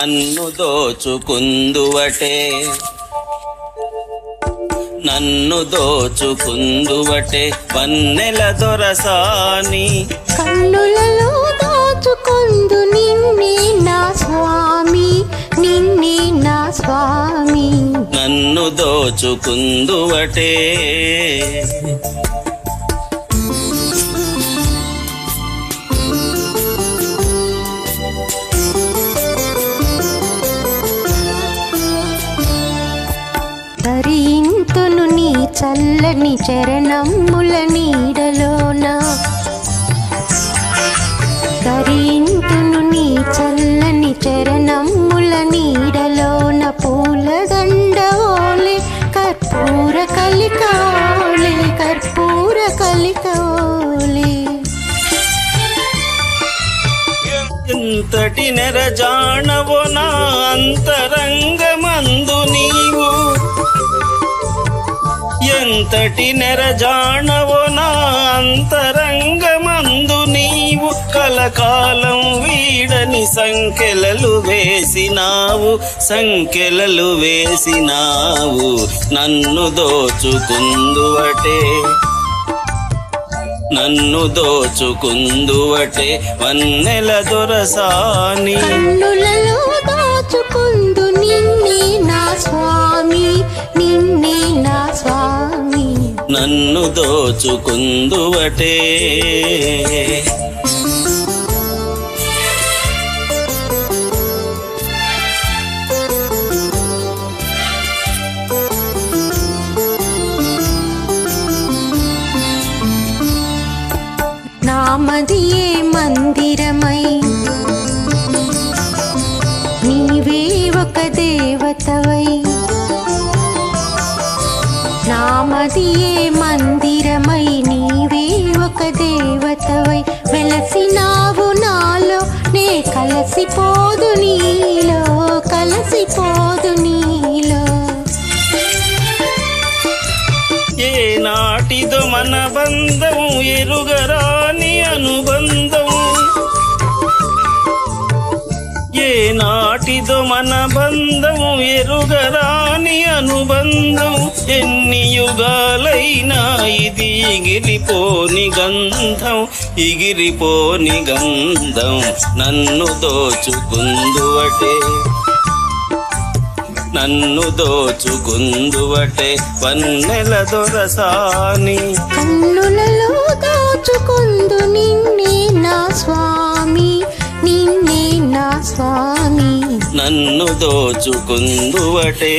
నన్ను దోచుకుందువటే నన్ను దోచుకుందువటే వన్నెల దొరసాని కన్నులలో దోచుకుందు నిన్నే నా స్వామి నిన్నే నా స్వామి నన్ను దోచుకుందువటే ధరింతును నీ చల్లని చరణముల నీడలోన ధరింతును నీ చల్లని చరణముల నీడలోన పూలదండవోలే కర్పూర కలికవోలే కర్పూర కలికవోలే ఎంతటి నెరజాణవో నా అంతరంగమందు నీవు ఎంతటి నెరజాణవో నా అంతరంగమందు నీవు కలకాలం వీడని సంకెలలు వేసినావు సంకెలలు వేసినావు నన్ను దోచుకుందువటే నన్ను దోచుకుందువటే వన్నెల దొరసాని కన్నులలో దోచుకుందు నిన్నే నా స్వామి నిన్నే నా స్వామి నన్ను దోచుకుందువటే నామదియే మందిరమై నీవే ఒక దేవతవై నామదియే మందిరమై నీవే ఒక దేవతవై వెలసినావు నాలో నే కలసిపోదు నీలో కలసిపోదు నీలో ఏ నాటిదో మన బంధం ఎరుగరాని అనుబంధం ఏ నాటిదో మన బంధం ఎరుగరాని అనుబంధం ఎన్ని యుగాలైనా ఇది ఎగిరిపోని గంధం ఎగిరిపోని గంధం నన్ను దోచుకుందువటే నన్ను దోచుకుందువటే వన్నెల దొరసాని కన్నులలో దోచుకుందు నిన్నే నా స్వామి నిన్నే నా స్వామి నన్ను దోచుకుందువటే